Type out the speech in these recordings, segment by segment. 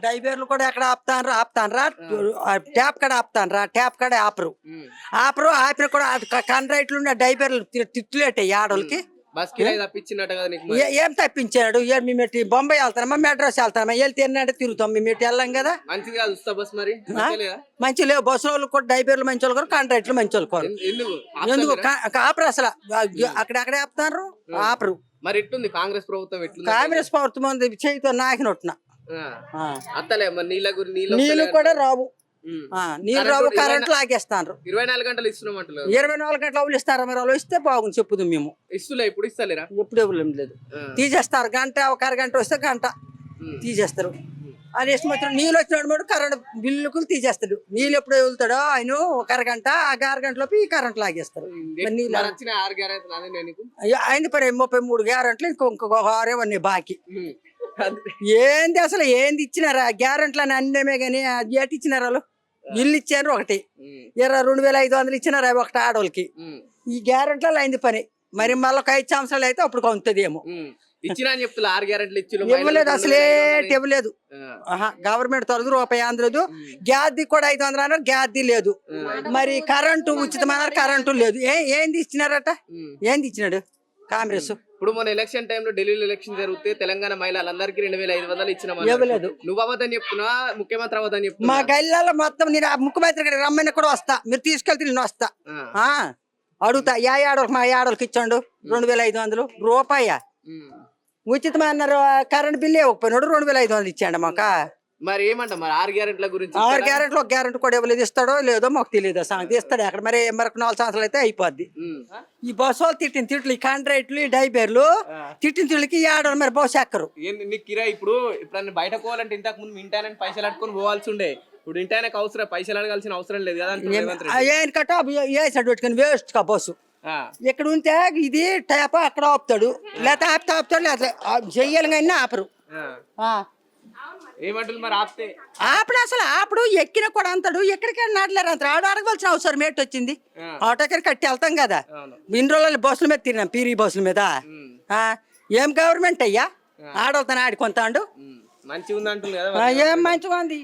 డైబేర్లు కూడా ఎక్కడ ఆపుతాన్రా ట్యాప్ కాడ ట్యాప్ కాడ ఆపరు కూడా కండ్రైట్లు ఉన్న డైబేర్లు తిట్టులేటాయి ఆడోళ్ళకి. ఏం తప్పించాడు? మేము బొంబాయి వెళ్తామా మెడ్రాస్ వెళ్తామా వెళ్తే ఎన్నంటే తిరుగుతాం. మేము వెళ్ళాం కదా. మంచి లేవు బస్సు వాళ్ళు కూడా డైబేర్లు మంచి వాళ్ళు కూడా కాంట్రాక్ట్లు మంచి వాళ్ళు కూడా. ఎందుకు ఆపరు అసలు అక్కడెక్కడే ఆపుతారు ఆపరు. మరి ఎట్లుంది కాంగ్రెస్ ప్రభుత్వం? కాంగ్రెస్ ప్రభుత్వం చేయితో నాకినొట్టున నీళ్ళు కూడా రావు. నీళ్ళు రావు, కరెంట్ లాగేస్తాను. 24 గంటలు ఇస్తున్నాం. 24 గంటలు అవులు ఇస్తారా? మరి వాళ్ళు ఇస్తే బాగుంది చెప్పుదు. మేము ఇప్పుడు ఇస్తలేరా? ఎప్పుడు ఇవ్వలేం లేదు. తీసేస్తారు గంట ఒక అరగంట వస్తే గంట తీసేస్తారు. అది ఇష్టం వచ్చిన నీళ్ళు వచ్చినాడు మాట కరెంట్ బిల్లుకులు తీసేస్తాడు. నీళ్ళు ఎప్పుడు వెళ్తాడో ఆయన ఒక అరగంట అరగంటలోపు ఈ కరెంట్ లాగేస్తారు. ఆయన పని 33 గ్యారెంట్లు ఇంకొక 6 అన్నీ బాకీ. ఏంది అసలు ఏంది ఇచ్చినారా గ్యారెంట్లు అని అన్నమే గానీ అది ఎటు ఇచ్చినారు? వాళ్ళు ఇల్లు ఇచ్చారు ఒకటి 22,500 ఇచ్చినారా ఒకటి ఆడోళ్ళకి. ఈ గ్యారెంట్లలో అయింది పని. మరి మళ్ళీ 5 సంవత్సరాలు అయితే అప్పుడు కొంతదేమో. ఇవ్వలేదు అసలే ఇవ్వలేదు. గవర్నమెంట్ తరదు రూపాయి అందలేదు. గ్యాస్ కూడా 500 అన్నారు, గ్యాస్ లేదు. మరి కరెంటు ఉచితమన్నారు, కరెంటు లేదు. ఏంది ఇచ్చినారట? ఏంది ఇచ్చినాడు కాంగ్రెస్? ఇప్పుడు మన ఎలక్షన్ టైంలో ఢిల్లీలో ఎలక్షన్ జరిగితే తెలంగాణ మహిళలందరికీ 2,500 ఇచ్చినాం. నువ్వు అవ్వదని చెప్తున్నా, ముఖ్యమంత్రి అవ్వదని చెప్తున్నా. మా గల్లాలో మొత్తం నేను ముఖ్యమంత్రి గారు రమ్మని కూడా వస్తా, మీరు తీసుకెళ్తే నేను వస్తా. అడుగుతా మా ఆడోళ్ళకి ఇచ్చాడు 2,500 రూపాయ ఉచితమా అన్నారు. కరెంట్ బిల్లు ఇవ్వకపోయినాడు 2,500 ఇచ్చాడు మాకు. మరి ఏమంటా మరి 6 గ్యారెంట్ల గురించి? 6 గ్యారెంట్లు ఒక గ్యారెంట్ కూడా ఇవ్వలేదు. ఇస్తాడో లేదో మాకు తెలియదు. సంగతి ఇస్తాడు అక్కడ. మరి మరొక 4 సంవత్సరాలు అయితే అయిపోద్ది. ఈ బస్సు వాళ్ళు తిట్టిన తిట్లు, ఈ కాంట్రాక్ట్లు, ఈ డైబేర్లు తిట్టిన తిట్లకి ఆడవాళ్ళు మరి బస్సు ఎక్కరు. కిరా ఇప్పుడు బయట పోవాలంటే ఇంతకు ముందు ఇంటాయన పైసలు అట్టుకొని పోవాల్సి ఉండే. ఇప్పుడు ఇంటాయనకు అవసరం పైసలు అడగాల్సిన అవసరం లేదు కదా. ఏం కట్ట వేసాడు పెట్టుకుని వేస్ట్ కా బస్సు. ఇక్కడ ఉంటే ఇది టైప్ అక్కడ ఆపుతాడు, లేకపోతే ఆపుతాడు, లేకపోతే చెయ్యాలి కానీ ఆపరు. ఏమంటుంది మరి ఆపితే? ఆపడు అసలు ఆపడు. ఎక్కిన కూడా అంతాడు, ఎక్కడికైనా నాటలేరు అంటారు. ఆడ అడగవలసిన అవసరం ఏంటి వచ్చింది? ఆటోకి కట్టి వెళ్తాం కదా. ఇన్ని రోజులు బస్సుల మీద తిరిగినాం, పీరీ బస్సుల మీద. ఏం గవర్నమెంట్ అయ్యా? ఆడవుతాను ఆడుకుంటాడు. మంచిగా ఉంది అంటుంది కదా. ఏం మంచిగా ఉంది.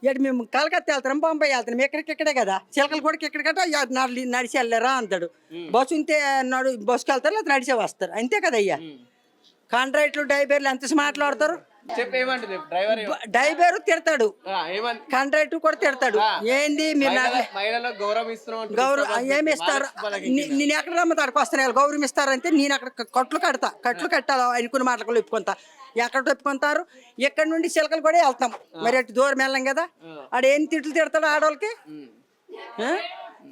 ఇటు మేము కలకత్తా వెళ్తాం, బొంబాయి వెళ్తాం, ఎక్కడికెక్కడే కదా. చిలకలు కూడా ఎక్కడికట్ట నడిచి వెళ్ళారా అంటాడు. బస్సు ఉంటే బస్సుకి వెళ్తారు, లేదా నడిచే వస్తారు. అంతే కదయ్యా. కాంట్రాక్ట్లు డైబేర్లు ఎంత మాట్లాడతారు. డ్రైవర్ తిడతాడు, కాంట్రాక్టర్ కూడా తిడతాడు. ఏంది మీరు గౌరవం ఏమి ఇస్తారు? నేను ఎక్కడ రమ్మతాడికి వస్తాను గౌరవం ఇస్తారంటే నేను అక్కడ కట్లు కట్టాలి అనుకున్న మాటలు ఒప్పుకుంటా. ఎక్కడ ఒప్పుకుంటారు? ఎక్కడి నుండి చిలకలు కూడా వెళ్తాం. మరి అటు దూరం వెళ్ళాం కదా. ఆడు ఏం తిట్లు తిడతాడు ఆడవాళ్ళకి?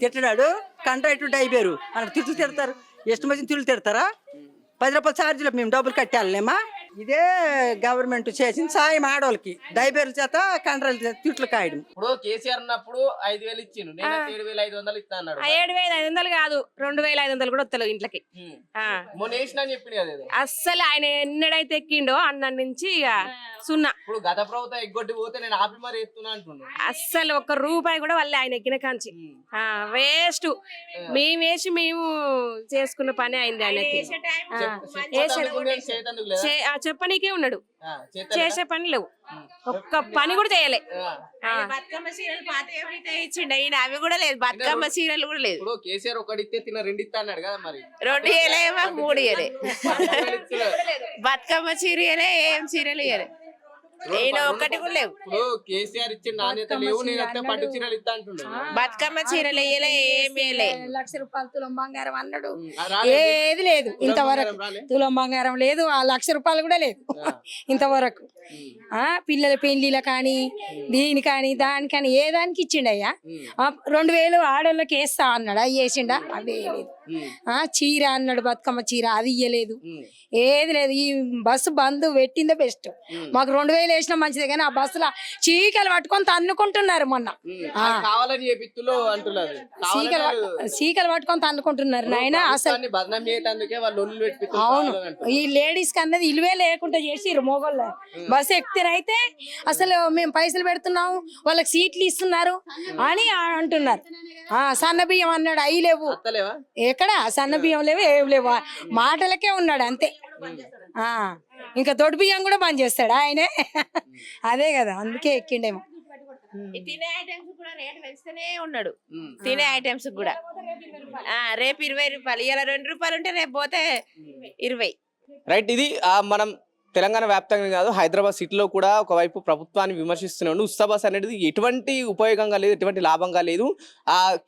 తిట్టడాడు కాంట్రాక్టర్ డైబేరు అని తిట్లు తిడతారు. ఇష్టం వచ్చిన తిట్లు తిడతారా? 10 రూపాయల ఛార్జీలో మేము డబ్బులు కట్టాలేమా? ఇదే గవర్నమెంట్ చేసిన సాయం ఆడవాళ్ళకి. డైబేర్ల చేత కంట్రాక్ట్ తిట్లు కాయడం. ఇప్పుడు కేసీఆర్ ఉన్నప్పుడు 5,000 ఇచ్చిండు, 7,500 ఇస్తా అన్నాడు. 7,500 కాదు, 2,500 కూడా వస్తలేవు ఇంట్లోకి. అస్సలు ఆయన ఎన్నడైతే ఎక్కిండో అన్న నుంచి ఇక సున్నా. ఇప్పుడు గత ప్రభుత్వం ఎగ్గొట్టి పోతే నేను ఆపి మరి ఎత్తున్నా అంటున్నా. అస్సలు 1 రూపాయి కూడా వాళ్ళే ఆయన ఎక్కిన కాంచి. వేస్ట్. మేము చేసుకున్న పని అయింది ఆయనకి. చెప్పనీకే ఉన్నాడు, చేసే పని లేవు. ఒక్క పని కూడా చేయలే. బతుకమ్మ చీరలు పాత ఇచ్చిండు ఈయన, అవి కూడా లేదు. బతుకమ్మ చీరలు కూడా లేదు. ఇప్పుడు కేసీఆర్ ఒకటి తిన్న 2 ఇస్తా అన్నాడు కదా. మరి 2 ఇయలేమో 3 ఇయలే. బతుకమ్మ చీర ఇయలే, ఏం చీరలు ఇయలే. నేను ఒక్కటి కూడా లేవు. ఇప్పుడు కేసీఆర్ ఇచ్చిన నాణ్యత లేవు, నేను పట్టు చీరలు ఇస్తా అంటున్నాడు. బతుకమ్మ చీరలు ఇయలే, ఏమీ లే. 1,00,000 రూపాయలు తులం బంగారం అన్నాడు, ఏది లేదు ఇంతవరకు. తులం బంగారం లేదు, 1,00,000 రూపాయలు కూడా లేదు ఇంతవరకు. పిల్లల పెళ్లిల కానీ దీని కానీ దానికని ఏ దానికి ఇచ్చిండయ్యా? 2,000 ఆడోళ్ళకి వేస్తా అన్నాడు, అవి వేసిండా? అవి వేయలేదు. చీర అన్నాడు, బతుకమ్మ చీర, అది ఇయ్యలేదు. ఏది లేదు. ఈ బస్సు బంద్ పెట్టిందే బెస్ట్. మాకు 2,000 వేసినా మంచిదే, కానీ ఆ బస్సులో చీకలు పట్టుకొని తన్నుకుంటున్నారు మొన్న. సీకలు పట్టుకొని తన్నుకుంటున్నారు నాయన. అసలు ప్రభుత్వాన్ని బదనాం చేయటానికే వాళ్ళు లొల్లులు పెట్టిపిస్తున్నారు అవును, అంటారు. ఈ లేడీస్ కి అన్నది ఇలువే లేకుండా చేసిర్రు మొగోళ్ళ. బస్సు ఎక్కితేనైతే అసలు మేము పైసలు పెడుతున్నాము వాళ్ళకి సీట్లు ఇస్తున్నారు అని అంటున్నారు. సన్న బియ్యం అన్నాడు, అవి లేవు. అత్తలేవా? ఎక్కడ సన్న బియ్యం లేవు, ఏం లేవు, మాటలకే ఉన్నాడు అంతే. ఇంకా దొడ్డు బియ్యం కూడా బంద్ చేస్తాడు ఆయనే. అదే కదా, అందుకే ఎక్కిండేమో. ఈ తినే ఐటమ్స్ కూడా రేట్ పెంచుతూనే ఉన్నాడు. తినే ఐటమ్స్ కూడా రేపు 20 రూపాయలు, ఇలా 2 రూపాయలు ఉంటే రేపు పోతే 20. రైట్, ఇది మనం తెలంగాణ వ్యాప్తంగా కాదు, హైదరాబాద్ సిటీలో కూడా ఒకవైపు ప్రభుత్వాన్ని విమర్శిస్తున్నాడు. ఉచిత బస్ అనేది ఎటువంటి ఉపయోగంగా లేదు, ఎటువంటి లాభంగా లేదు.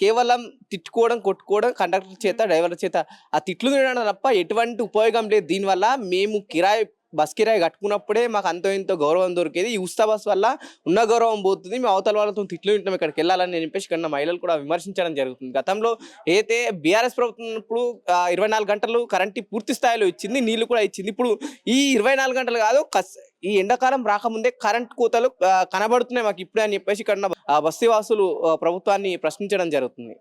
కేవలం తిట్టుకోవడం, కొట్టుకోవడం, కండక్టర్ చేత, డ్రైవర్ల చేత ఆ తిట్లు తినడం తప్ప ఎటువంటి ఉపయోగం లేదు. దీనివల్ల మేము బస్ కిరాయి కట్టుకున్నప్పుడే మాకు అంతో ఇంతో గౌరవం దొరికేది. ఈ ఉచిత బస్ వల్ల ఉన్న గౌరవం పోతుంది. మేము అవతల వాళ్ళతో తిట్లు తింటాం ఇక్కడికి వెళ్ళాలని చెప్పేసి ఇక్కడ మహిళలు కూడా విమర్శించడం జరుగుతుంది. గతంలో అయితే బీఆర్ఎస్ ప్రభుత్వం ఇప్పుడు 24 గంటలు కరెంట్ పూర్తి స్థాయిలో ఇచ్చింది, నీళ్లు కూడా ఇచ్చింది. ఇప్పుడు ఈ 24 గంటలు కాదు, ఈ ఎండాకాలం రాకముందే కరెంట్ కోతలు కనబడుతున్నాయి మాకు ఇప్పుడే అని చెప్పేసి ఇక్కడ బస్తీవాసులు ప్రభుత్వాన్ని ప్రశ్నించడం జరుగుతుంది.